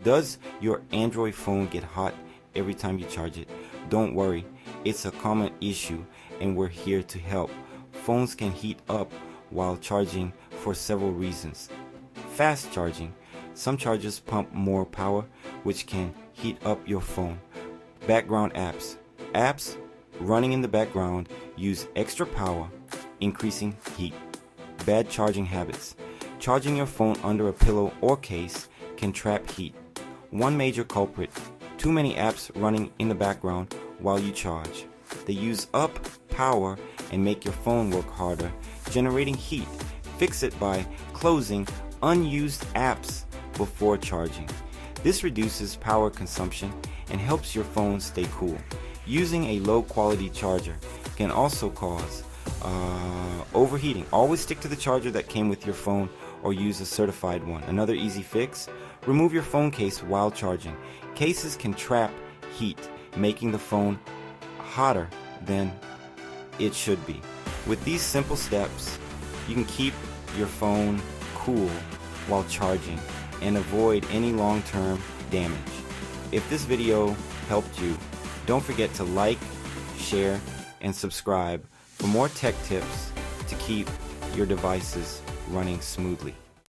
Does your Android phone get hot every time you charge it? Don't worry, it's a common issue and we're here to help. Phones can heat up while charging for several reasons. Fast charging. Some chargers pump more power, which can heat up your phone. Background apps. Apps running in the background use extra power, increasing heat. Bad charging habits. Charging your phone under a pillow or case can trap heat. One major culprit: too many apps running in the background while you charge. They use up power and make your phone work harder, generating heat. Fix it by closing unused apps before charging. This reduces power consumption and helps your phone stay cool. Using a low quality charger can also cause overheating. Always stick to the charger that came with your phone or use a certified one. Another easy fix: remove your phone case while charging. Cases can trap heat, making the phone hotter than it should be. With these simple steps, you can keep your phone cool while charging and avoid any long-term damage. If this video helped you, don't forget to like, share, and subscribe for more tech tips to keep your devices running smoothly.